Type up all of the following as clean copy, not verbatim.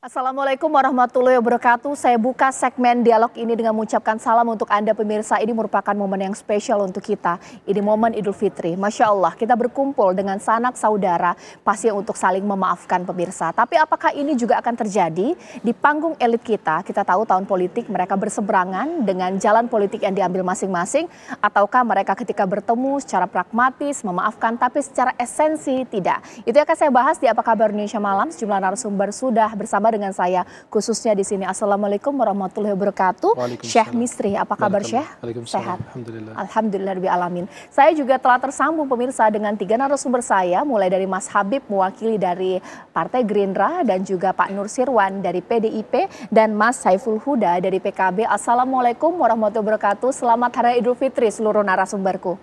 Assalamualaikum warahmatullahi wabarakatuh. Saya buka segmen dialog ini dengan mengucapkan salam untuk Anda pemirsa. Ini merupakan momen yang spesial untuk kita. Ini momen Idul Fitri. Masya Allah, kita berkumpul dengan sanak saudara pasti untuk saling memaafkan pemirsa. Tapi apakah ini juga akan terjadi di panggung elit kita? Kita tahu tahun politik mereka berseberangan dengan jalan politik yang diambil masing-masing. Ataukah mereka ketika bertemu secara pragmatis memaafkan tapi secara esensi tidak? Itu yang akan saya bahas di Apa Kabar Indonesia Malam. Sejumlah narasumber sudah bersama dengan saya khususnya di sini. Assalamualaikum warahmatullahi wabarakatuh. Syekh Misri, apa kabar Syekh? Sehat. Alhamdulillah. Alhamdulillah rabbil alamin. Saya juga telah tersambung pemirsa dengan 3 narasumber saya, mulai dari Mas Habib mewakili dari Partai Gerindra dan juga Pak Nur Sirwan dari PDIP dan Mas Saiful Huda dari PKB. Assalamualaikum warahmatullahi wabarakatuh. Selamat Hari Idul Fitri seluruh narasumberku.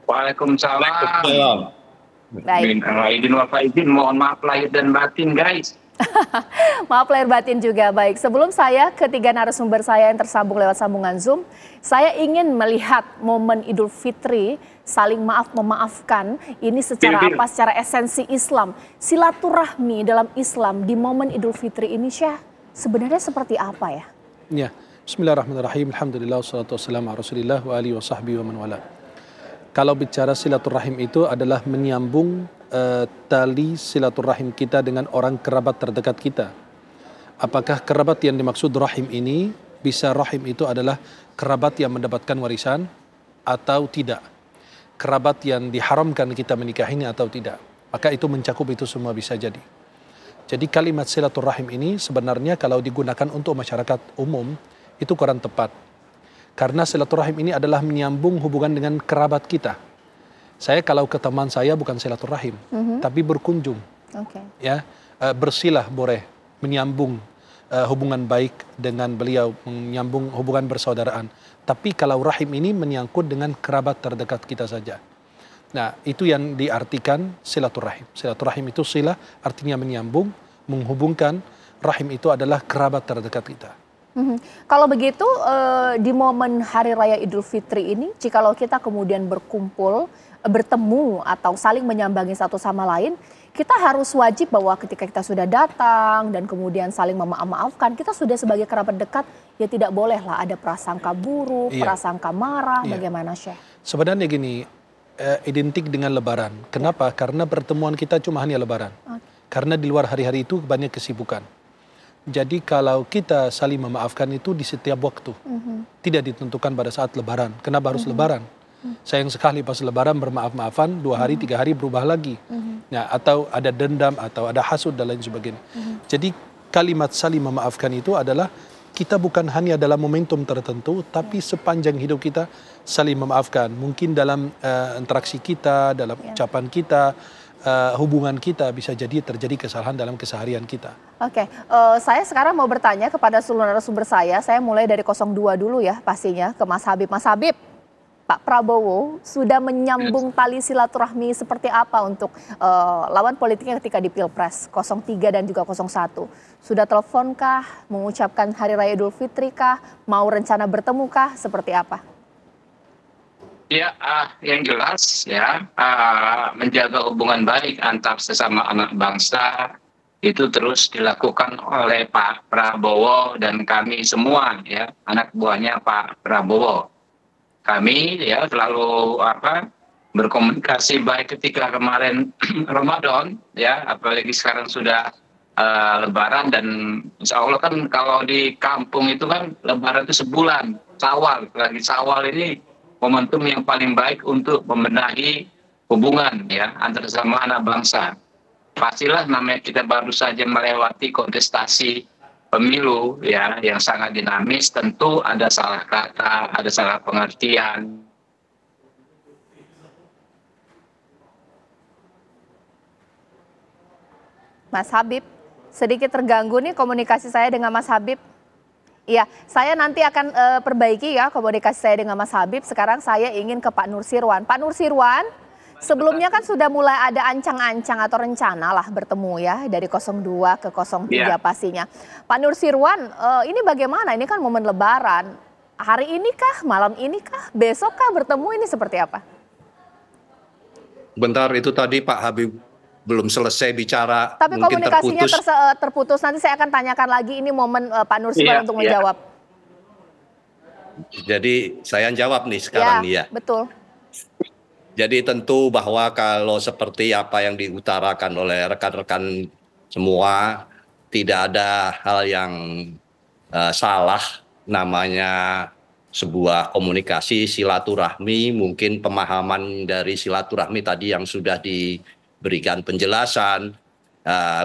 Waalaikumsalam. Baik. Izin wal faizin, mohon maaf lahir dan batin guys. Maaf lahir batin juga. Baik, sebelum saya ketiga narasumber saya yang tersambung lewat sambungan Zoom, saya ingin melihat momen Idul Fitri saling maaf-memaafkan ini secara apa? Secara esensi Islam. Silaturahmi dalam Islam di momen Idul Fitri ini Syekh sebenarnya seperti apa ya? Ya, bismillahirrahmanirrahim. Alhamdulillah wassalatu wassalamu ala Rasulillah wa alihi wa sahbihi wa man wala. Kalau bicara silaturahim itu adalah menyambung tali silaturahim kita dengan orang kerabat terdekat kita. Apakah kerabat yang dimaksud rahim ini bisa rahim itu adalah kerabat yang mendapatkan warisan atau tidak? Kerabat yang diharamkan kita menikahinya atau tidak? Maka itu mencakup itu semua bisa jadi. Jadi kalimat silaturahim ini sebenarnya kalau digunakan untuk masyarakat umum itu kurang tepat. Karena silaturahim ini adalah menyambung hubungan dengan kerabat kita. Saya kalau ke teman saya bukan silaturahim, tapi berkunjung, ya bersilah boleh, menyambung hubungan baik dengan beliau, menyambung hubungan bersaudaraan. Tapi kalau rahim ini menyangkut dengan kerabat terdekat kita saja. Nah itu yang diartikan silaturahim. Silaturahim itu silah artinya menyambung, menghubungkan. Rahim itu adalah kerabat terdekat kita. Kalau begitu di momen Hari Raya Idul Fitri ini, jikalau kita kemudian berkumpul, bertemu atau saling menyambangi satu sama lain, kita harus wajib bahwa ketika kita sudah datang dan kemudian saling memaafkan, kita sudah sebagai kerabat dekat, ya tidak bolehlah ada prasangka buruk, prasangka marah, bagaimana Syekh? Sebenarnya gini, identik dengan Lebaran. Kenapa? Karena pertemuan kita cuma hanya Lebaran. Karena di luar hari-hari itu banyak kesibukan. Jadi kalau kita saling memaafkan itu di setiap waktu, tidak ditentukan pada saat Lebaran. Kenapa harus Lebaran? Sayang sekali pas Lebaran bermaaf-maafan 2 hari 3 hari berubah lagi. Nah, atau ada dendam atau ada hasud dan lain sebagainya. Jadi kalimat saling memaafkan itu adalah kita bukan hanya dalam momentum tertentu, tapi sepanjang hidup kita saling memaafkan. Mungkin dalam interaksi kita, dalam ucapan kita, hubungan kita bisa jadi terjadi kesalahan dalam keseharian kita. Oke, saya sekarang mau bertanya kepada seluruh narasumber saya mulai dari 02 dulu ya pastinya ke Mas Habib. Mas Habib, Pak Prabowo sudah menyambung tali silaturahmi seperti apa untuk lawan politiknya ketika di Pilpres 03 dan juga 01? Sudah teleponkah, mengucapkan Hari Raya Idul Fitri kah, mau rencana bertemu kah, seperti apa? Ya, yang jelas ya menjaga hubungan baik antar sesama anak bangsa itu terus dilakukan oleh Pak Prabowo dan kami semua ya anak buahnya Pak Prabowo. Kami ya selalu berkomunikasi baik ketika kemarin Ramadan ya, apalagi sekarang sudah Lebaran, dan insya Allah kan kalau di kampung itu kan Lebaran itu sebulan, Syawal, lagi Syawal ini momentum yang paling baik untuk membenahi hubungan ya antar sesama anak bangsa. Pastilah namanya kita baru saja melewati kontestasi pemilu ya yang sangat dinamis, tentu ada salah kata, ada salah pengertian. Mas Habib, sedikit terganggu nih komunikasi saya dengan Mas Habib. Iya, saya nanti akan perbaiki ya komunikasi saya dengan Mas Habib. Sekarang saya ingin ke Pak Nur Sirwan. Pak Nur Sirwan, sebelumnya kan sudah mulai ada ancang-ancang atau rencana lah bertemu ya dari 02 ke 03 pastinya. Pak Nur Sirwan, ini bagaimana? Ini kan momen Lebaran. Hari ini kah, malam ini kah, besok kah bertemu, ini seperti apa? Bentar, itu tadi Pak Habib belum selesai bicara, Tapi mungkin komunikasinya terputus. terputus. Nanti saya akan tanyakan lagi ini momen Pak Nursiman untuk menjawab. Jadi saya jawab nih sekarang nih ya. Betul. Jadi tentu bahwa kalau seperti apa yang diutarakan oleh rekan-rekan semua, tidak ada hal yang salah, namanya sebuah komunikasi silaturahmi, mungkin pemahaman dari silaturahmi tadi yang sudah diberikan penjelasan,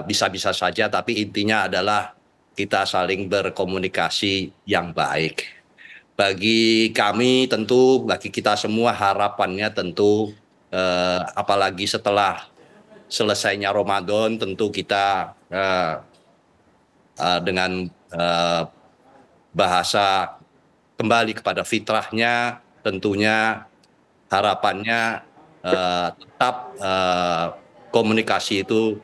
bisa-bisa saja, tapi intinya adalah kita saling berkomunikasi yang baik. Bagi kami tentu, bagi kita semua harapannya tentu, apalagi setelah selesainya Ramadan, tentu kita dengan bahasa kembali kepada fitrahnya, tentunya harapannya tetap komunikasi itu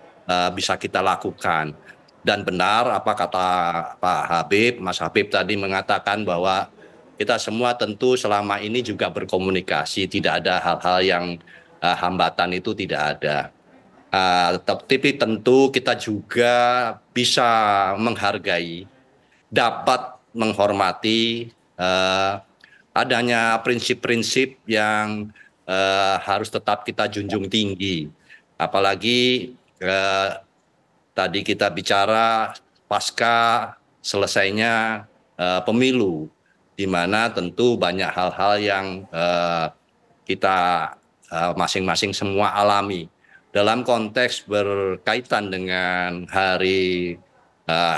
bisa kita lakukan. Dan benar apa kata Pak Habib, Mas Habib tadi mengatakan bahwa kita semua tentu selama ini juga berkomunikasi, tidak ada hal-hal yang hambatan, itu tidak ada. Tapi tentu kita juga bisa menghargai, dapat menghormati adanya prinsip-prinsip yang harus tetap kita junjung tinggi. Apalagi tadi kita bicara pasca selesainya pemilu, di mana tentu banyak hal-hal yang kita masing-masing semua alami. Dalam konteks berkaitan dengan hari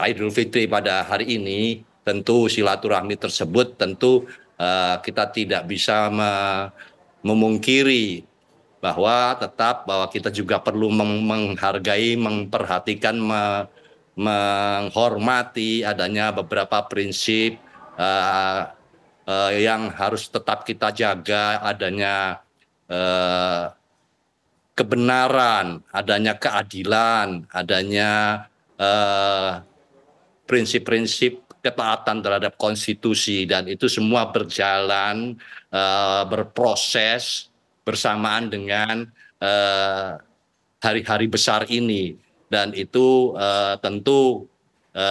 Idul Fitri pada hari ini, tentu silaturahmi tersebut tentu kita tidak bisa memungkiri bahwa kita juga perlu menghargai, memperhatikan, menghormati adanya beberapa prinsip yang harus tetap kita jaga, adanya kebenaran, adanya keadilan, adanya prinsip-prinsip ketaatan terhadap konstitusi, dan itu semua berjalan, berproses bersamaan dengan hari-hari besar ini, dan itu tentu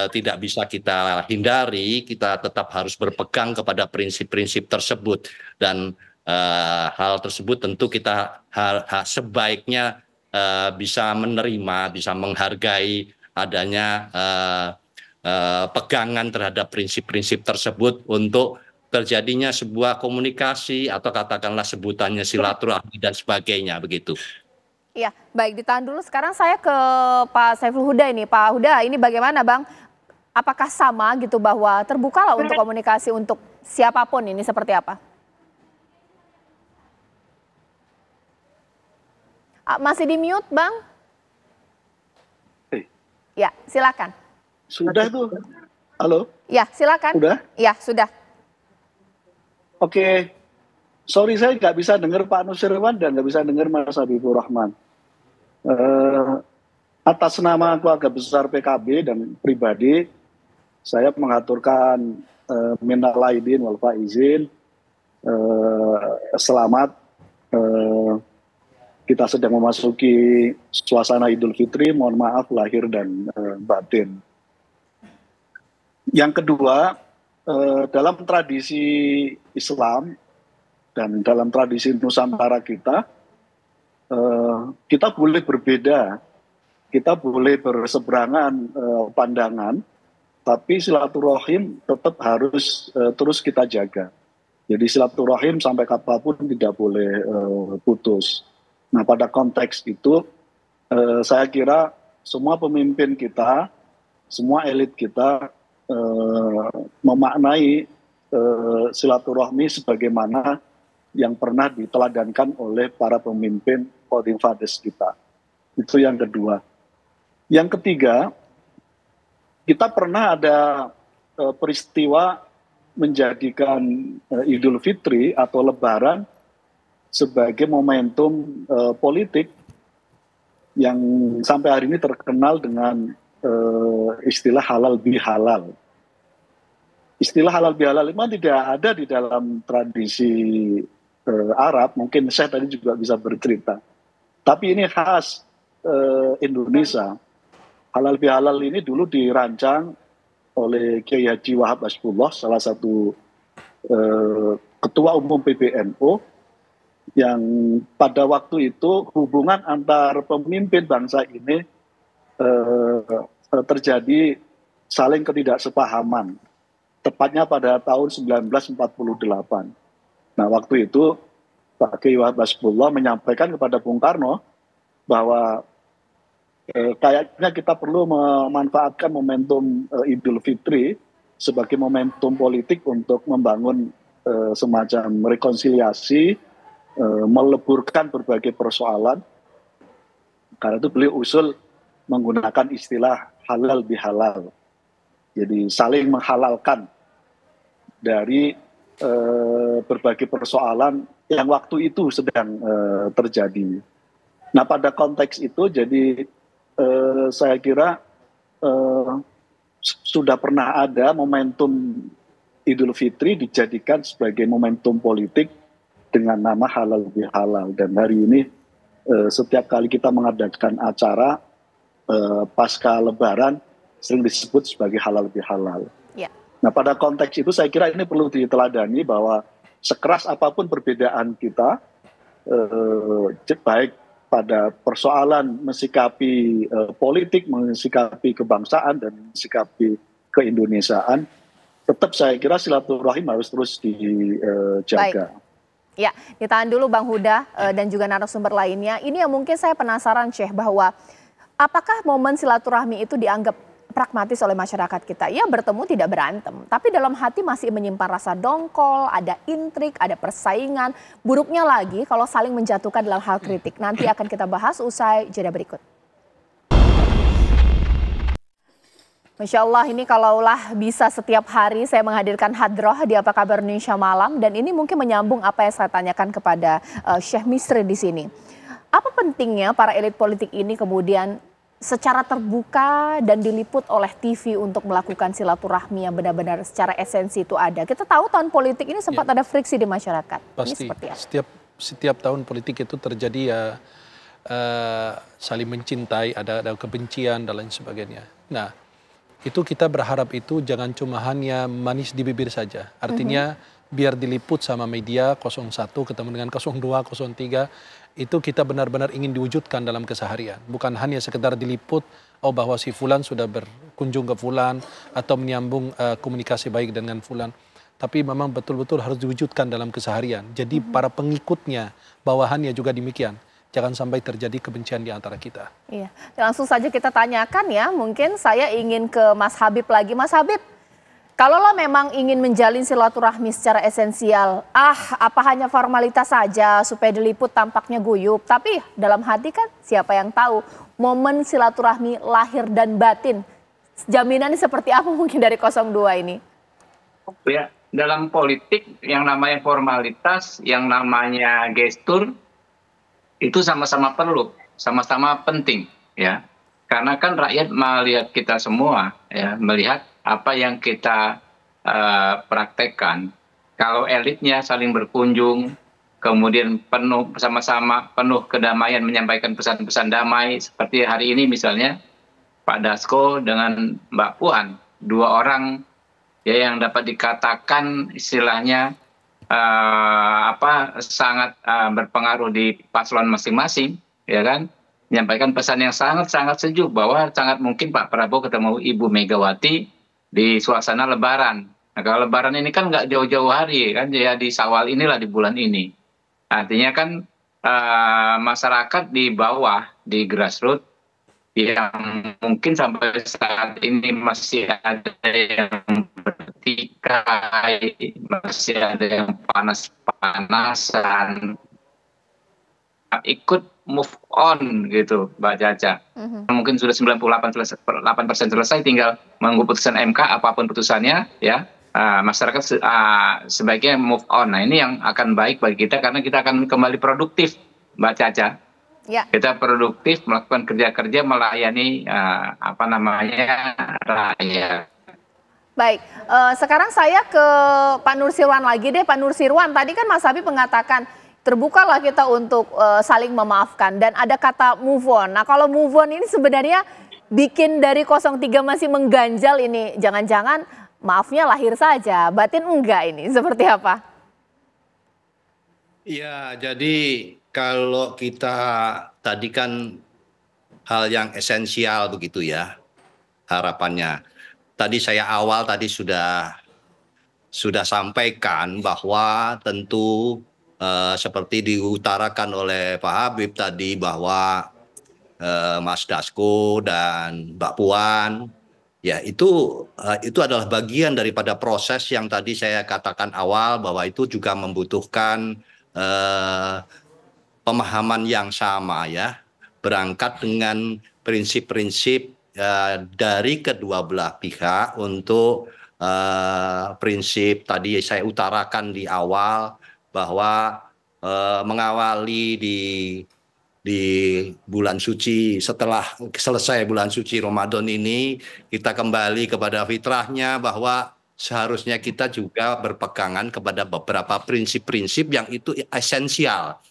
tidak bisa kita hindari. Kita tetap harus berpegang kepada prinsip-prinsip tersebut, dan hal tersebut tentu kita sebaiknya bisa menerima, bisa menghargai adanya pegangan terhadap prinsip-prinsip tersebut untuk terjadinya sebuah komunikasi, atau katakanlah sebutannya silaturahmi dan sebagainya, begitu. Iya, baik, ditahan dulu. Sekarang saya ke Pak Saiful Huda ini. Pak Huda, ini bagaimana Bang? Apakah sama gitu bahwa terbukalah untuk komunikasi untuk siapapun, ini seperti apa? Masih di mute, Bang? Ya, silakan. Sudah tuh. Halo? Ya, silakan. Sudah? Ya, sudah. Oke. Sorry, saya nggak bisa dengar Pak Nusirwan dan nggak bisa dengar Mas Habibur Rahman. Atas nama keluarga besar PKB dan pribadi, saya mengaturkan minal aidin wal faizin. Selamat. Kita sedang memasuki suasana Idul Fitri, mohon maaf lahir dan batin. Yang kedua, dalam tradisi Islam dan dalam tradisi Nusantara kita boleh berbeda, kita boleh berseberangan pandangan, tapi silaturahim tetap harus terus kita jaga. Jadi silaturahim sampai kapanpun tidak boleh putus. Nah, pada konteks itu saya kira semua pemimpin kita, semua elit kita memaknai silaturahmi sebagaimana yang pernah diteladankan oleh para pemimpin founding fathers kita. Itu yang kedua. Yang ketiga, kita pernah ada peristiwa menjadikan Idul Fitri atau Lebaran sebagai momentum politik yang sampai hari ini terkenal dengan istilah halal bihalal. Istilah halal bihalal memang tidak ada di dalam tradisi Arab, mungkin saya tadi juga bisa bercerita. Tapi ini khas Indonesia. Halal bihalal ini dulu dirancang oleh Kiai Haji Wahab Hasbullah, salah satu ketua umum PBNU, yang pada waktu itu hubungan antar pemimpin bangsa ini terjadi saling ketidaksepahaman, tepatnya pada tahun 1948. Nah, waktu itu Pak Kiai Wahab Hasbullah menyampaikan kepada Bung Karno bahwa kayaknya kita perlu memanfaatkan momentum Idul Fitri sebagai momentum politik untuk membangun semacam rekonsiliasi, meleburkan berbagai persoalan. Karena itu beliau usul menggunakan istilah halal bihalal. Jadi saling menghalalkan dari berbagai persoalan yang waktu itu sedang terjadi. Nah, pada konteks itu jadi saya kira sudah pernah ada momentum Idul Fitri dijadikan sebagai momentum politik dengan nama halal bihalal. Dan hari ini setiap kali kita mengadakan acara pasca Lebaran sering disebut sebagai halal bihalal. Ya. Nah, pada konteks itu saya kira ini perlu diteladani bahwa sekeras apapun perbedaan kita, baik pada persoalan mensikapi politik, mensikapi kebangsaan, dan mensikapi keindonesiaan, tetap saya kira silaturahim harus terus dijaga. Baik. Ya, ditahan dulu Bang Huda dan juga narasumber lainnya. Ini yang mungkin saya penasaran, Syekh, bahwa apakah momen silaturahmi itu dianggap pragmatis oleh masyarakat kita? Ya, bertemu tidak berantem, tapi dalam hati masih menyimpan rasa dongkol, ada intrik, ada persaingan. Buruknya lagi kalau saling menjatuhkan dalam hal kritik. Nanti akan kita bahas usai jeda berikut. Masya Allah, ini kalaulah bisa setiap hari saya menghadirkan hadroh di Apa Kabar Indonesia Malam, dan ini mungkin menyambung apa yang saya tanyakan kepada Syekh Misri di sini. Apa pentingnya para elit politik ini kemudian secara terbuka dan diliput oleh TV untuk melakukan silaturahmi yang benar-benar secara esensi itu ada? Kita tahu tahun politik ini sempat ada friksi di masyarakat. Pasti. Ini seperti apa? Setiap tahun politik itu terjadi ya saling mencintai, ada kebencian dan lain sebagainya. Nah, itu kita berharap itu jangan cuma hanya manis di bibir saja. Artinya biar diliput sama media 01 ketemu dengan 02, 03, itu kita benar-benar ingin diwujudkan dalam keseharian. Bukan hanya sekedar diliput, oh bahwa si Fulan sudah berkunjung ke Fulan atau menyambung komunikasi baik dengan Fulan. Tapi memang betul-betul harus diwujudkan dalam keseharian. Jadi para pengikutnya, bawahannya juga demikian. Jangan sampai terjadi kebencian di antara kita. Iya, langsung saja kita tanyakan ya. Mungkin saya ingin ke Mas Habib lagi. Mas Habib, kalau lo memang ingin menjalin silaturahmi secara esensial, apa hanya formalitas saja supaya diliput tampaknya guyup. Tapi dalam hati kan siapa yang tahu momen silaturahmi lahir dan batin. Jaminannya seperti apa mungkin dari 02 ini? Ya, dalam politik yang namanya formalitas, yang namanya gestur, itu sama-sama perlu, sama-sama penting, ya. Karena kan rakyat melihat kita semua, ya, melihat apa yang kita praktekkan. Kalau elitnya saling berkunjung, kemudian penuh sama-sama penuh kedamaian, menyampaikan pesan-pesan damai, seperti hari ini misalnya Pak Dasko dengan Mbak Puan, dua orang ya yang dapat dikatakan istilahnya sangat berpengaruh di paslon masing-masing, ya kan, menyampaikan pesan yang sangat-sangat sejuk bahwa sangat mungkin Pak Prabowo ketemu Ibu Megawati di suasana Lebaran. Nah, kalau Lebaran ini kan nggak jauh-jauh hari kan, ya di Syawal inilah, di bulan ini. Artinya kan masyarakat di bawah, di grassroots yang mungkin sampai saat ini masih ada yang bertikai, masih ada yang panas-panasan, ikut move on gitu, Mbak Caca. Mungkin sudah 98% selesai, tinggal menunggu putusan MK, apapun putusannya, ya. Masyarakat sebaiknya move on. Nah, ini yang akan baik bagi kita karena kita akan kembali produktif, Mbak Caca. Ya. Kita produktif melakukan kerja-kerja melayani rakyat. Baik, sekarang saya ke Pak Nursirwan lagi deh. Pak Nursirwan, tadi kan Mas Habib mengatakan terbukalah kita untuk saling memaafkan dan ada kata move on. Nah kalau move on ini sebenarnya bikin dari 03 masih mengganjal ini, jangan-jangan maafnya lahir saja, batin enggak ini, seperti apa? Ya, jadi kalau kita tadi kan hal yang esensial begitu ya harapannya. Tadi saya awal tadi sudah sampaikan bahwa tentu seperti diutarakan oleh Pak Habib tadi bahwa Mas Dasko dan Mbak Puan, ya itu adalah bagian daripada proses yang tadi saya katakan awal bahwa itu juga membutuhkan pemahaman yang sama ya, berangkat dengan prinsip-prinsip dari kedua belah pihak untuk prinsip tadi saya utarakan di awal bahwa mengawali di bulan suci, setelah selesai bulan suci Ramadan ini kita kembali kepada fitrahnya bahwa seharusnya kita juga berpegangan kepada beberapa prinsip-prinsip yang itu esensial.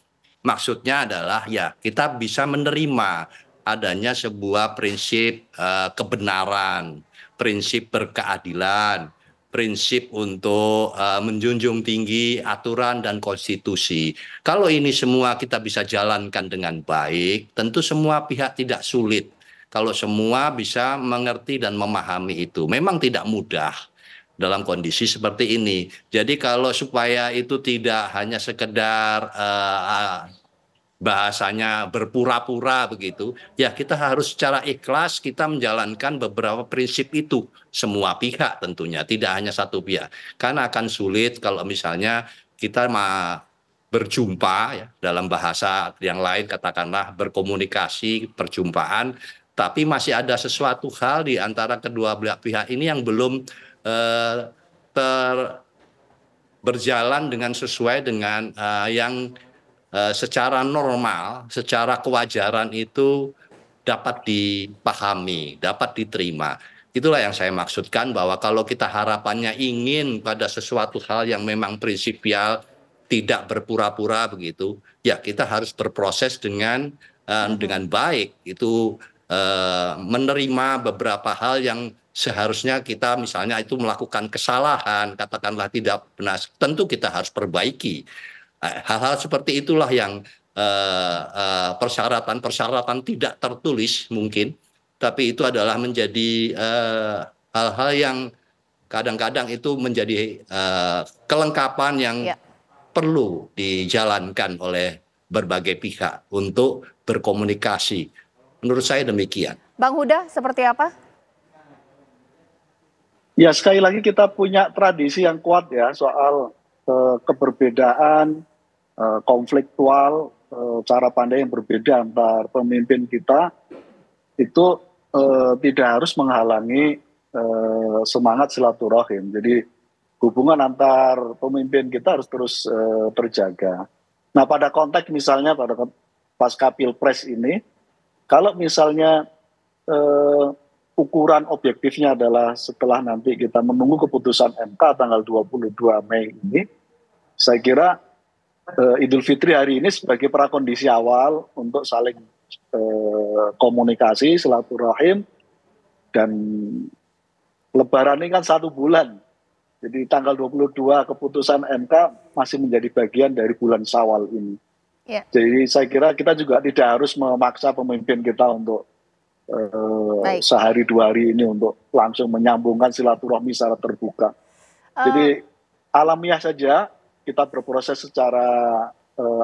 Maksudnya adalah ya kita bisa menerima adanya sebuah prinsip kebenaran, prinsip berkeadilan, prinsip untuk menjunjung tinggi aturan dan konstitusi. Kalau ini semua kita bisa jalankan dengan baik, tentu semua pihak tidak sulit. Kalau semua bisa mengerti dan memahami itu, memang tidak mudah dalam kondisi seperti ini. Jadi kalau supaya itu tidak hanya sekedar bahasanya berpura-pura begitu, ya kita harus secara ikhlas kita menjalankan beberapa prinsip itu. Semua pihak tentunya, tidak hanya satu pihak. Karena akan sulit kalau misalnya kita berjumpa ya, dalam bahasa yang lain katakanlah berkomunikasi, perjumpaan, tapi masih ada sesuatu hal di antara kedua belah pihak ini yang belum berjalan dengan sesuai dengan yang secara normal, secara kewajaran itu dapat dipahami, dapat diterima. Itulah yang saya maksudkan bahwa kalau kita harapannya ingin pada sesuatu hal yang memang prinsipial, tidak berpura-pura begitu, ya kita harus berproses dengan baik. Itu menerima beberapa hal yang seharusnya kita misalnya itu melakukan kesalahan, katakanlah tidak benar, tentu kita harus perbaiki. Hal-hal seperti itulah yang persyaratan-persyaratan tidak tertulis mungkin, tapi itu adalah menjadi hal-hal yang kadang-kadang itu menjadi kelengkapan yang perlu dijalankan oleh berbagai pihak untuk berkomunikasi. Menurut saya demikian. Bang Huda, seperti apa? Ya sekali lagi kita punya tradisi yang kuat ya soal keberbedaan, konfliktual, cara pandang yang berbeda antar pemimpin kita itu tidak harus menghalangi semangat silaturahim. Jadi hubungan antar pemimpin kita harus terus terjaga. Nah pada konteks misalnya pada pasca Pilpres ini, kalau misalnya ukuran objektifnya adalah setelah nanti kita menunggu keputusan MK tanggal 22 Mei ini, saya kira Idul Fitri hari ini sebagai prakondisi awal untuk saling komunikasi, silaturahim, dan Lebaran ini kan 1 bulan. Jadi tanggal 22 keputusan MK masih menjadi bagian dari bulan Syawal ini. Jadi saya kira kita juga tidak harus memaksa pemimpin kita untuk sehari 2 hari ini untuk langsung menyambungkan silaturahmi secara terbuka. Jadi alamiah saja, kita berproses secara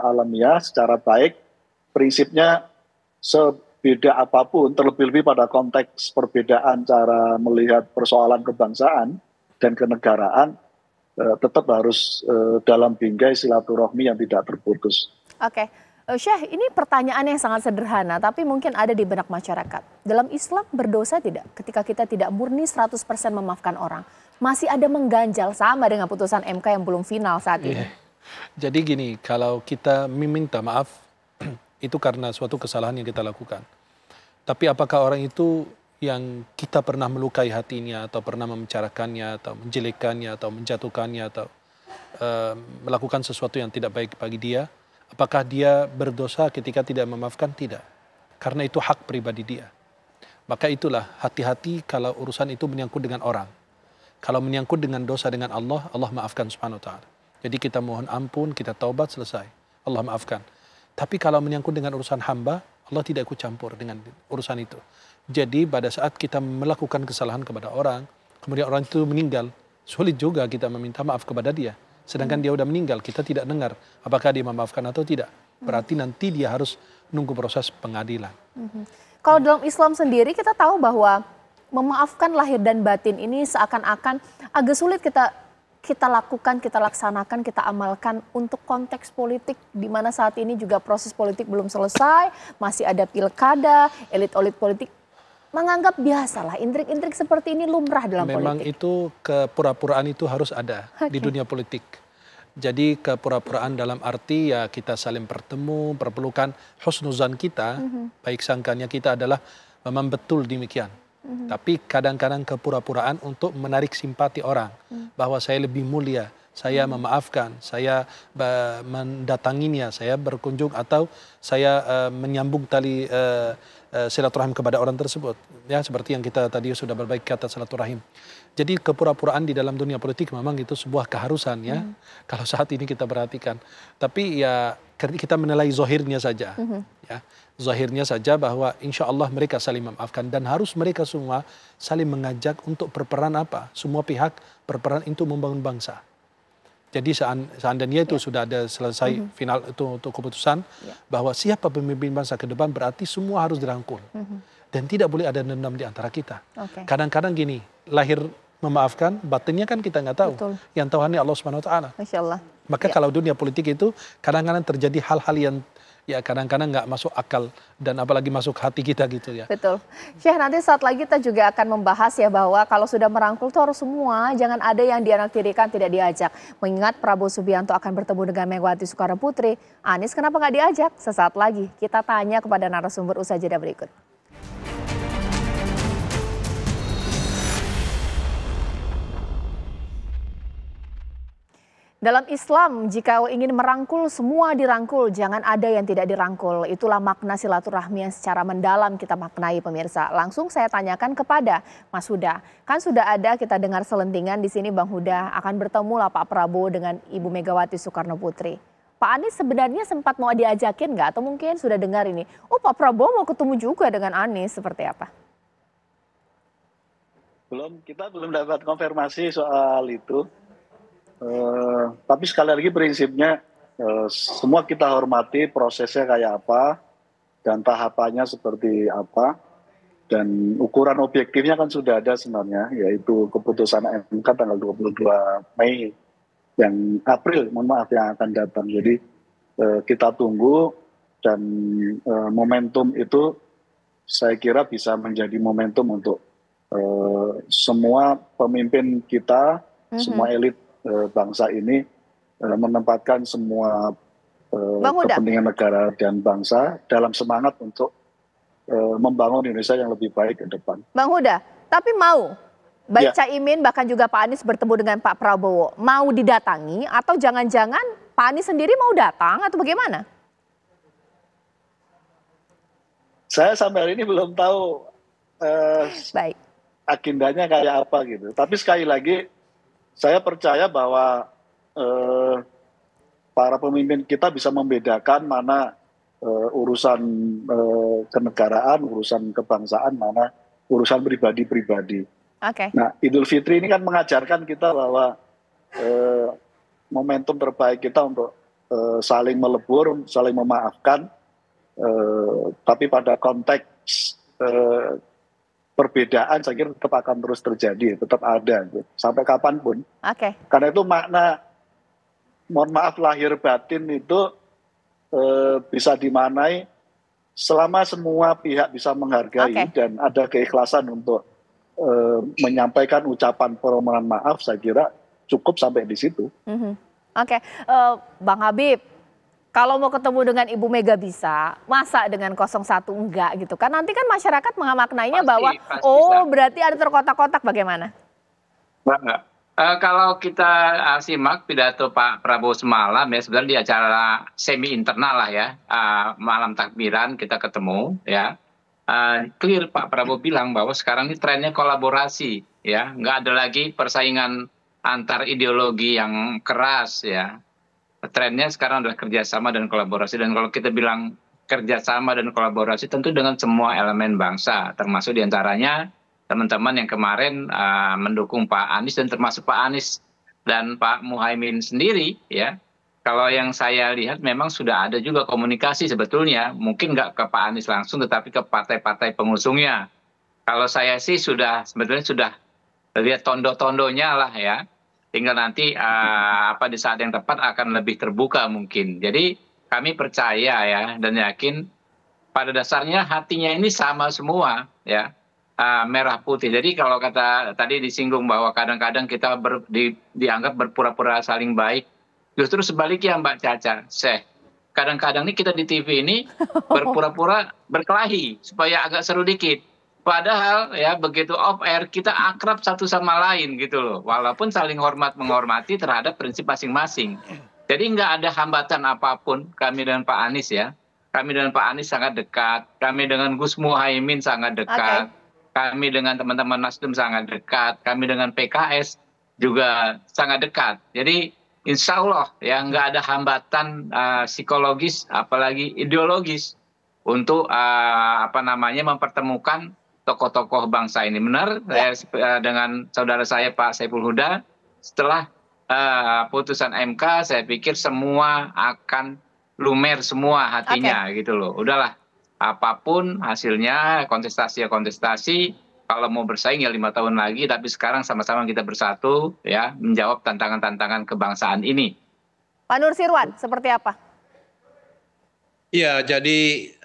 alamiah, secara baik. Prinsipnya sebeda apapun, terlebih-lebih pada konteks perbedaan cara melihat persoalan kebangsaan dan kenegaraan, tetap harus dalam bingkai silaturahmi yang tidak terputus. Oke. Syekh, ini pertanyaan yang sangat sederhana, tapi mungkin ada di benak masyarakat. Dalam Islam berdosa tidak ketika kita tidak murni 100% memaafkan orang? Masih ada mengganjal sama dengan putusan MK yang belum final saat ini? Jadi gini, kalau kita meminta maaf, itu karena suatu kesalahan yang kita lakukan. Tapi apakah orang itu yang kita pernah melukai hatinya, atau pernah membicarakannya, atau menjelekkannya, atau menjatuhkannya, atau melakukan sesuatu yang tidak baik bagi dia, Apakah dia berdosa ketika tidak memaafkan? Tidak. Karena itu hak pribadi dia. Maka itulah hati-hati kalau urusan itu menyangkut dengan orang. Kalau menyangkut dengan dosa dengan Allah, Allah maafkan subhanahu wa ta'ala. Jadi kita mohon ampun, kita taubat, selesai. Allah maafkan. Tapi kalau menyangkut dengan urusan hamba, Allah tidak ikut campur dengan urusan itu. Jadi pada saat kita melakukan kesalahan kepada orang, kemudian orang itu meninggal, sulit juga kita meminta maaf kepada dia. Sedangkan dia udah meninggal, kita tidak dengar apakah dia memaafkan atau tidak. Berarti nanti dia harus nunggu proses pengadilan. Kalau dalam Islam sendiri kita tahu bahwa memaafkan lahir dan batin ini seakan-akan agak sulit kita lakukan, kita laksanakan, kita amalkan untuk konteks politik di mana saat ini juga proses politik belum selesai, masih ada pilkada, elit-elit politik menganggap biasalah intrik-intrik seperti ini lumrah dalam Memang politik. itu kepura-puraan itu harus ada di dunia politik. Jadi kepura-puraan dalam arti ya kita saling bertemu, berpelukan, husnuzan kita, baik sangkanya kita adalah memang betul demikian. Tapi kadang-kadang kepura-puraan untuk menarik simpati orang bahwa saya lebih mulia, saya memaafkan, saya mendatanginya, saya berkunjung atau saya menyambung tali silaturahim kepada orang tersebut. Ya seperti yang kita tadi sudah berbaik kata silaturahim. Jadi kepura-puraan di dalam dunia politik memang itu sebuah keharusan ya. Kalau saat ini kita perhatikan. Tapi ya kita menilai zahirnya saja. Ya, zahirnya saja bahwa insya Allah mereka saling memaafkan dan harus mereka semua saling mengajak untuk berperan apa? Semua pihak berperan untuk membangun bangsa. Jadi seandainya itu sudah ada selesai final itu untuk keputusan bahwa siapa pemimpin bangsa ke depan berarti semua harus dirangkul. Dan tidak boleh ada dendam di antara kita. Kadang-kadang gini, lahir memaafkan, batinnya kan kita nggak tahu. Betul. Yang tahu hanya Allah Subhanahu wa taala. Masya Allah. Maka kalau dunia politik itu kadang-kadang terjadi hal-hal yang ya kadang-kadang nggak masuk akal dan apalagi masuk hati kita gitu ya. Betul. Syekh, nanti saat lagi kita juga akan membahas ya bahwa kalau sudah merangkul itu harus semua, jangan ada yang dianaktirikan tidak diajak. Mengingat Prabowo Subianto akan bertemu dengan Megawati Soekarno Putri, Anies kenapa nggak diajak? Sesaat lagi kita tanya kepada narasumber usai jeda berikut. Dalam Islam, jika ingin merangkul, semua dirangkul, jangan ada yang tidak dirangkul. Itulah makna silaturahmi yang secara mendalam kita maknai pemirsa. Langsung saya tanyakan kepada Mas Huda. Kan sudah ada kita dengar selentingan di sini Bang Huda akan bertemu lah Pak Prabowo dengan Ibu Megawati Soekarno Putri. Pak Anies sebenarnya sempat mau diajakin nggak? Atau mungkin sudah dengar ini, oh Pak Prabowo mau ketemu juga dengan Anies, seperti apa? Kita belum dapat konfirmasi soal itu. Tapi sekali lagi prinsipnya semua kita hormati prosesnya kayak apa dan tahapannya seperti apa dan ukuran objektifnya kan sudah ada sebenarnya, yaitu keputusan MK tanggal 22 Mei yang mohon maaf yang akan datang. Jadi kita tunggu dan momentum itu saya kira bisa menjadi momentum untuk semua pemimpin kita, semua elit bangsa ini menempatkan semua kepentingan negara dan bangsa dalam semangat untuk membangun Indonesia yang lebih baik ke depan. Bang Huda, tapi mau baik Caimin bahkan juga Pak Anies bertemu dengan Pak Prabowo, mau didatangi atau jangan-jangan Pak Anies sendiri mau datang atau bagaimana? Saya sampai hari ini belum tahu Baik. agendanya kayak apa gitu. Tapi sekali lagi saya percaya bahwa para pemimpin kita bisa membedakan mana urusan kenegaraan, urusan kebangsaan, mana urusan pribadi-pribadi. Nah, Idul Fitri ini kan mengajarkan kita bahwa momentum terbaik kita untuk saling melebur, saling memaafkan, tapi pada konteks perbedaan saya kira tetap akan terus terjadi, tetap ada sampai kapanpun. Karena itu makna mohon maaf lahir batin itu bisa dimaknai selama semua pihak bisa menghargai dan ada keikhlasan untuk menyampaikan ucapan permohonan maaf, saya kira cukup sampai di situ. Bang Habib, kalau mau ketemu dengan Ibu Mega bisa, masa dengan 01 enggak gitu kan? Nanti kan masyarakat mengamaknainya bahwa pasti bisa. berarti ada terkotak-kotak bagaimana? Enggak. Kalau kita simak pidato Pak Prabowo semalam ya, sebenarnya di acara semi internal lah ya, malam takbiran kita ketemu ya. Clear Pak Prabowo bilang bahwa sekarang ini trennya kolaborasi ya, nggak ada lagi persaingan antar ideologi yang keras ya. Trennya sekarang adalah kerjasama dan kolaborasi, dan kalau kita bilang kerjasama dan kolaborasi tentu dengan semua elemen bangsa, termasuk diantaranya teman-teman yang kemarin mendukung Pak Anies dan termasuk Pak Anies dan Pak Muhaimin sendiri ya. Kalau yang saya lihat memang sudah ada juga komunikasi sebetulnya, mungkin nggak ke Pak Anies langsung tetapi ke partai-partai pengusungnya. Kalau saya sih sebetulnya sudah lihat tondo-tondonya lah ya. Tinggal nanti apa di saat yang tepat akan lebih terbuka mungkin. Jadi kami percaya ya dan yakin pada dasarnya hatinya ini sama semua ya, merah putih. Jadi kalau kata tadi disinggung bahwa kadang-kadang kita dianggap berpura-pura saling baik, justru sebaliknya Mbak Caca, kadang-kadang nih kita di TV ini berpura-pura berkelahi supaya agak seru dikit. Padahal ya begitu off air kita akrab satu sama lain gitu loh. Walaupun saling hormat menghormati terhadap prinsip masing-masing. Jadi nggak ada hambatan apapun kami dengan Pak Anies ya. Kami dengan Pak Anies sangat dekat. Kami dengan Gus Muhaimin sangat dekat. Kami dengan teman-teman Nasdem sangat dekat. Kami dengan PKS juga sangat dekat. Jadi insya Allah ya nggak ada hambatan psikologis apalagi ideologis untuk mempertemukan tokoh-tokoh bangsa ini. Benar, saya dengan saudara saya Pak Saiful Huda, setelah putusan MK, saya pikir semua akan lumer semua hatinya gitu loh. Udahlah, apapun hasilnya, kontestasi ya kontestasi. Kalau mau bersaing ya 5 tahun lagi, tapi sekarang sama-sama kita bersatu ya menjawab tantangan-tantangan kebangsaan ini. Pak Nusirwan, seperti apa? Ya, jadi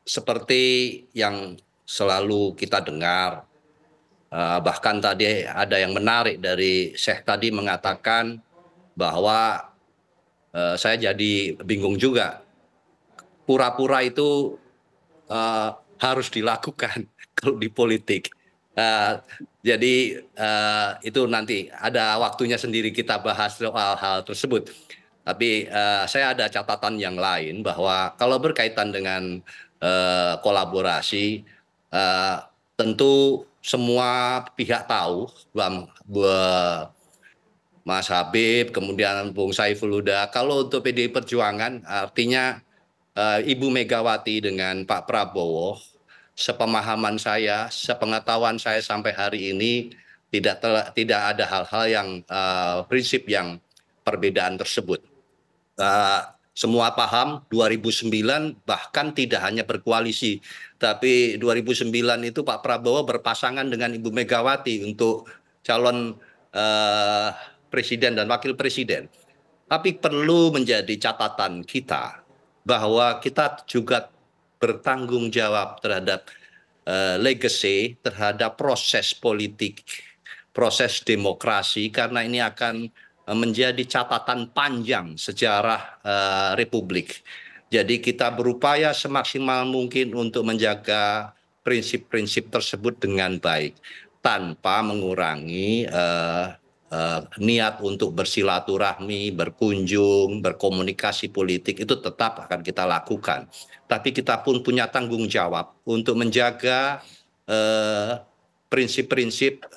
seperti yang selalu kita dengar, bahkan tadi ada yang menarik dari Syekh tadi mengatakan bahwa saya jadi bingung juga. Pura-pura itu harus dilakukan kalau di politik. Jadi itu nanti ada waktunya sendiri kita bahas soal hal tersebut. Tapi saya ada catatan yang lain bahwa kalau berkaitan dengan kolaborasi, tentu semua pihak tahu, Mas Habib, kemudian Bung Saiful Huda, kalau untuk PDI Perjuangan artinya Ibu Megawati dengan Pak Prabowo, sepemahaman saya, sepengetahuan saya sampai hari ini tidak ada hal-hal yang prinsip yang perbedaan tersebut. Semua paham 2009 bahkan tidak hanya berkoalisi, tapi 2009 itu Pak Prabowo berpasangan dengan Ibu Megawati untuk calon presiden dan wakil presiden. Tapi perlu menjadi catatan kita bahwa kita juga bertanggung jawab terhadap legacy, terhadap proses politik, proses demokrasi, karena ini akan menjadi catatan panjang sejarah Republik. Jadi kita berupaya semaksimal mungkin untuk menjaga prinsip-prinsip tersebut dengan baik, tanpa mengurangi niat untuk bersilaturahmi, berkunjung, berkomunikasi politik itu tetap akan kita lakukan. Tapi kita pun punya tanggung jawab untuk menjaga prinsip-prinsip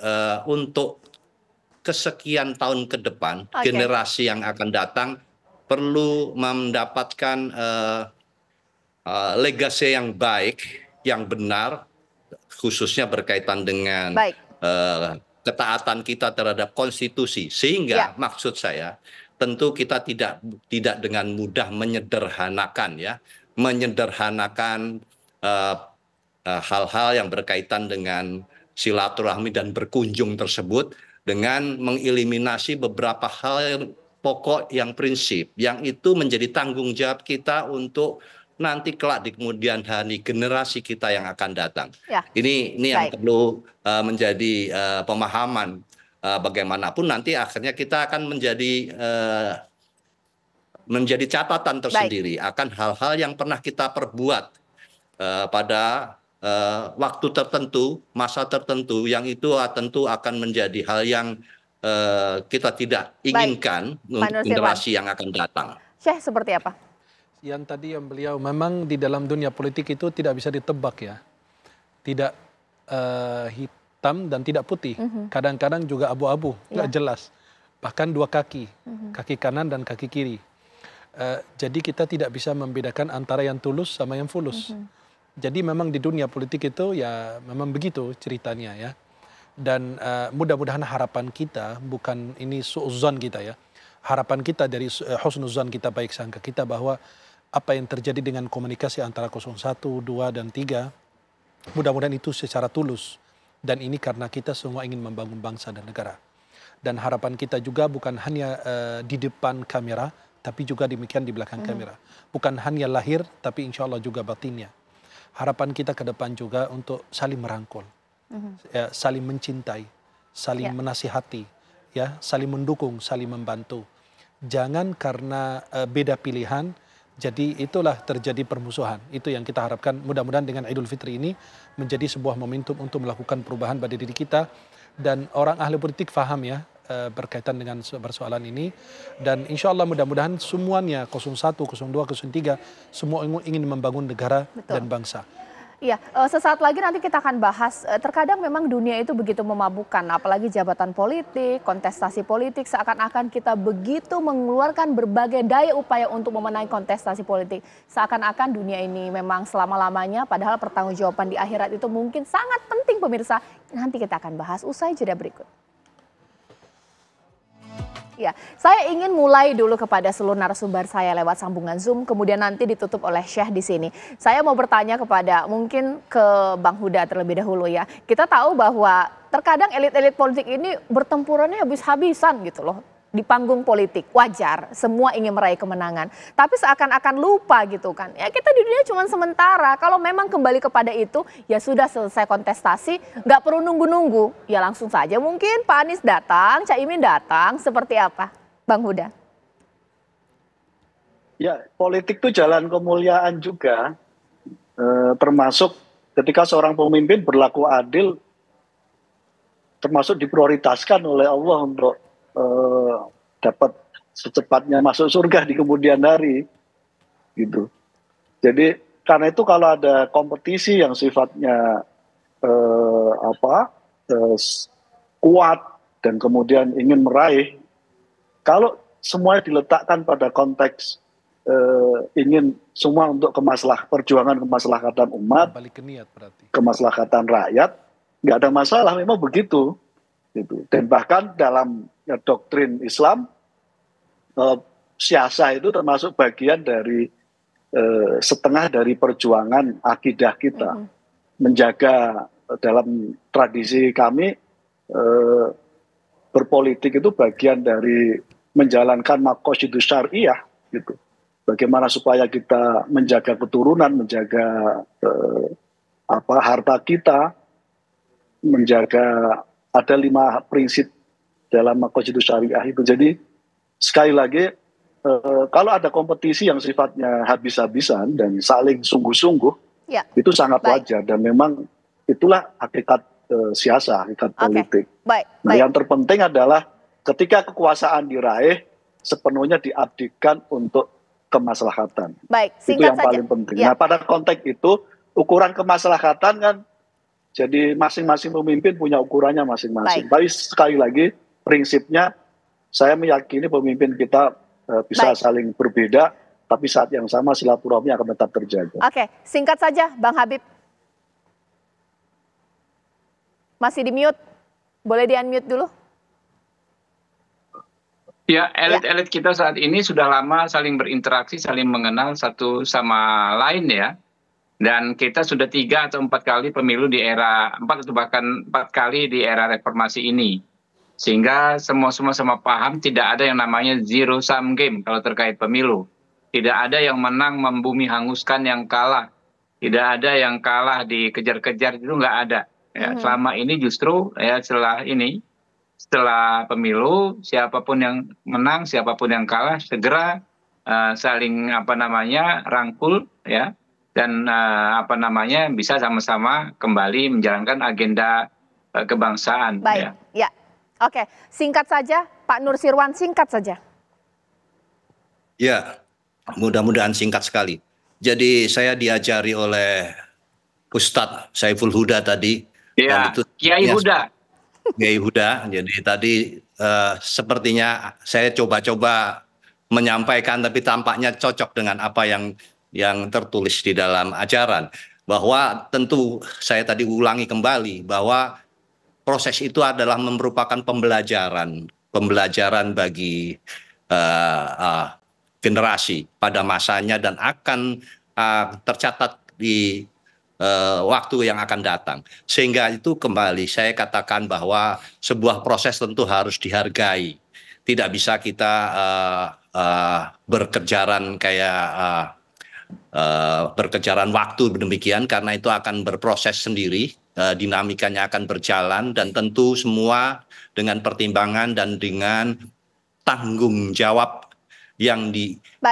untuk kesekian tahun ke depan, generasi yang akan datang perlu mendapatkan legasi yang baik, yang benar, khususnya berkaitan dengan ketaatan kita terhadap konstitusi. Sehingga maksud saya tentu kita tidak dengan mudah menyederhanakan hal-hal yang berkaitan dengan silaturahmi dan berkunjung tersebut dengan mengeliminasi beberapa hal yang pokok, yang prinsip, yang itu menjadi tanggung jawab kita untuk nanti kelak di kemudian hari generasi kita yang akan datang. Ini yang perlu menjadi pemahaman. Bagaimanapun nanti akhirnya kita akan menjadi catatan tersendiri akan hal-hal yang pernah kita perbuat pada waktu tertentu, masa tertentu yang itu tentu akan menjadi hal yang kita tidak inginkan untuk generasi yang akan datang. Syekh seperti apa? Yang tadi yang beliau memang di dalam dunia politik itu tidak bisa ditebak ya. Tidak hitam dan tidak putih. Kadang-kadang juga abu-abu, nggak jelas. Bahkan dua kaki, kaki kanan dan kaki kiri. Jadi kita tidak bisa membedakan antara yang tulus sama yang fulus. Jadi memang di dunia politik itu ya memang begitu ceritanya ya. Dan mudah-mudahan harapan kita, bukan ini su'uzan kita ya. Harapan kita dari husnuzan kita, baik sangka kita, bahwa apa yang terjadi dengan komunikasi antara 01, 2, dan 3, mudah-mudahan itu secara tulus. Dan ini karena kita semua ingin membangun bangsa dan negara. Dan harapan kita juga bukan hanya di depan kamera, tapi juga demikian di belakang kamera. Bukan hanya lahir, tapi insya Allah juga batinnya. Harapan kita ke depan juga untuk saling merangkul, saling mencintai, saling menasihati, ya, saling mendukung, saling membantu. Jangan karena beda pilihan, jadi itulah terjadi permusuhan. Itu yang kita harapkan. Mudah-mudahan dengan Idul Fitri ini menjadi sebuah momentum untuk melakukan perubahan pada diri kita. Dan orang ahli politik faham ya berkaitan dengan persoalan ini. Dan insya Allah mudah-mudahan semuanya 01, 02, 03 semua ingin membangun negara dan bangsa. Iya, sesaat lagi nanti kita akan bahas, terkadang memang dunia itu begitu memabukkan, apalagi jabatan politik, kontestasi politik, seakan-akan kita begitu mengeluarkan berbagai daya upaya untuk memenangi kontestasi politik. Seakan-akan dunia ini memang selama-lamanya, padahal pertanggungjawaban di akhirat itu mungkin sangat penting pemirsa. Nanti kita akan bahas usai jeda berikut. Ya, saya ingin mulai dulu kepada seluruh narasumber saya lewat sambungan Zoom, kemudian nanti ditutup oleh Syekh di sini. Saya mau bertanya kepada mungkin ke Bang Huda terlebih dahulu ya. Kita tahu bahwa terkadang elit-elit politik ini bertempurannya habis-habisan gitu loh. Di panggung politik, wajar, semua ingin meraih kemenangan. Tapi seakan-akan lupa gitu kan. Ya kita di dunia cuma sementara, kalau memang kembali kepada itu, ya sudah selesai kontestasi, nggak perlu nunggu-nunggu. Ya langsung saja mungkin Pak Anies datang, Cak Imin datang, seperti apa? Bang Huda. Ya, politik itu jalan kemuliaan juga, termasuk ketika seorang pemimpin berlaku adil, termasuk diprioritaskan oleh Allah untuk dapat secepatnya masuk surga di kemudian hari, gitu. Jadi karena itu kalau ada kompetisi yang sifatnya kuat dan kemudian ingin meraih, kalau semuanya diletakkan pada konteks ingin semua untuk perjuangan kemaslahatan umat, balik ke niat berarti, kemaslahatan rakyat, nggak ada masalah, memang begitu. Gitu. Dan bahkan dalam doktrin Islam, siasa itu termasuk bagian dari setengah dari perjuangan akidah kita. Menjaga, dalam tradisi kami, berpolitik itu bagian dari menjalankan maqasidus syariah gitu. Bagaimana supaya kita menjaga keturunan, menjaga harta kita, menjaga, ada 5 prinsip dalam maqasidus syariah itu. Jadi sekali lagi, kalau ada kompetisi yang sifatnya habis-habisan dan saling sungguh-sungguh, itu sangat wajar. Dan memang itulah hakikat siasa, hakikat politik. Nah, yang terpenting adalah ketika kekuasaan diraih, sepenuhnya diabdikan untuk kemaslahatan. Itu yang paling penting. Nah, pada konteks itu, ukuran kemaslahatan kan, jadi masing-masing pemimpin punya ukurannya masing-masing. Tapi sekali lagi, prinsipnya saya meyakini pemimpin kita bisa saling berbeda, tapi saat yang sama silaturahmi akan tetap terjaga. Oke, singkat saja Bang Habib. Masih di mute, boleh di unmute dulu? Ya, elit-elit kita saat ini sudah lama saling berinteraksi, saling mengenal satu sama lain ya. Dan kita sudah 3 atau 4 kali pemilu di era 4 atau bahkan 4 kali di era reformasi ini. Sehingga semua sama paham tidak ada yang namanya zero sum game kalau terkait pemilu. Tidak ada yang menang membumi hanguskan yang kalah. Tidak ada yang kalah dikejar-kejar, itu nggak ada. Ya, selama ini justru ya setelah pemilu, siapapun yang menang, siapapun yang kalah segera saling rangkul ya. dan bisa sama-sama kembali menjalankan agenda kebangsaan. Baik, ya. Oke, singkat saja Pak Nur Sirwan, singkat saja. Ya, mudah-mudahan singkat sekali. Jadi saya diajari oleh Ustadz Saiful Huda tadi. Ya, Kiai Huda. Kiai Huda. Jadi tadi sepertinya saya coba-coba menyampaikan, tapi tampaknya cocok dengan apa yang tertulis di dalam ajaran. Bahwa tentu saya tadi ulangi kembali bahwa proses itu adalah merupakan pembelajaran bagi generasi pada masanya dan akan tercatat di waktu yang akan datang. Sehingga itu kembali saya katakan bahwa sebuah proses tentu harus dihargai. Tidak bisa kita berkejaran waktu demikian, karena itu akan berproses sendiri, dinamikanya akan berjalan, dan tentu semua dengan pertimbangan dan dengan tanggung jawab yang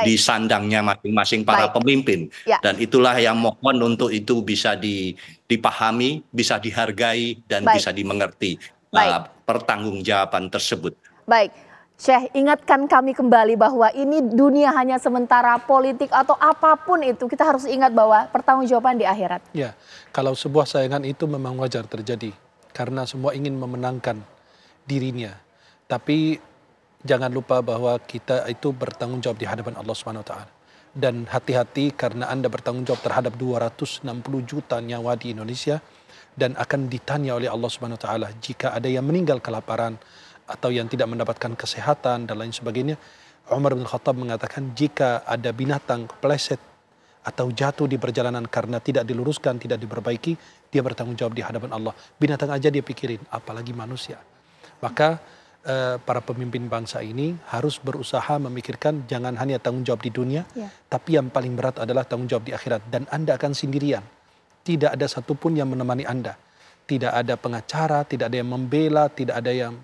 disandangnya masing-masing para pemimpin. Dan itulah yang mohon untuk itu bisa dipahami, bisa dihargai, dan bisa dimengerti pertanggungjawaban tersebut. Baik, Syekh, ingatkan kami kembali bahwa ini dunia hanya sementara, politik atau apapun itu, kita harus ingat bahwa pertanggungjawaban di akhirat. Ya, kalau sebuah saingan itu memang wajar terjadi, karena semua ingin memenangkan dirinya. Tapi jangan lupa bahwa kita itu bertanggung jawab di hadapan Allah SWT. Dan hati-hati karena Anda bertanggung jawab terhadap 260 juta nyawa di Indonesia, dan akan ditanya oleh Allah SWT jika ada yang meninggal kelaparan, atau yang tidak mendapatkan kesehatan dan lain sebagainya. Umar bin Khattab mengatakan jika ada binatang kepleset atau jatuh di perjalanan karena tidak diluruskan, tidak diperbaiki, dia bertanggung jawab di hadapan Allah. Binatang aja dia pikirin, apalagi manusia. Maka para pemimpin bangsa ini harus berusaha memikirkan jangan hanya tanggung jawab di dunia, tapi yang paling berat adalah tanggung jawab di akhirat. Dan Anda akan sendirian. Tidak ada satupun yang menemani Anda. Tidak ada pengacara, tidak ada yang membela, tidak ada yang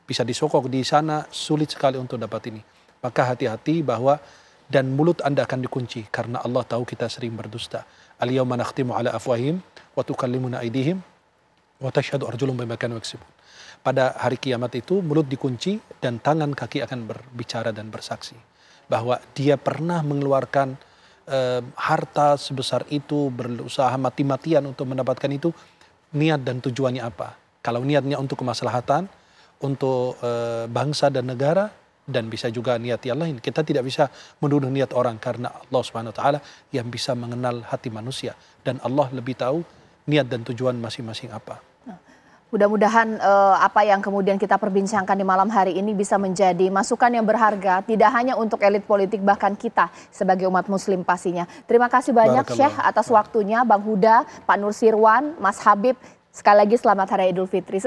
bisa disokok di sana, sulit sekali untuk dapat ini. Maka hati-hati bahwa dan mulut Anda akan dikunci karena Allah tahu kita sering berdusta. Al-yawma nakhtimu ala afwahim wa tukallimuna aydihim wa tashhadu arjuluhum bima kanu yaksibun. Pada hari kiamat itu mulut dikunci dan tangan kaki akan berbicara dan bersaksi bahwa dia pernah mengeluarkan harta sebesar itu, berusaha mati-matian untuk mendapatkan itu, niat dan tujuannya apa. Kalau niatnya untuk kemaslahatan, untuk bangsa dan negara, dan bisa juga niat yang lain. Kita tidak bisa menuduh niat orang karena Allah SWT yang bisa mengenal hati manusia, dan Allah lebih tahu niat dan tujuan masing-masing apa. Mudah-mudahan apa yang kemudian kita perbincangkan di malam hari ini bisa menjadi masukan yang berharga, tidak hanya untuk elit politik, bahkan kita sebagai umat muslim pastinya. Terima kasih banyak Syekh atas waktunya, Bang Huda, Pak Nur Sirwan, Mas Habib. Sekali lagi selamat Hari Idul Fitri.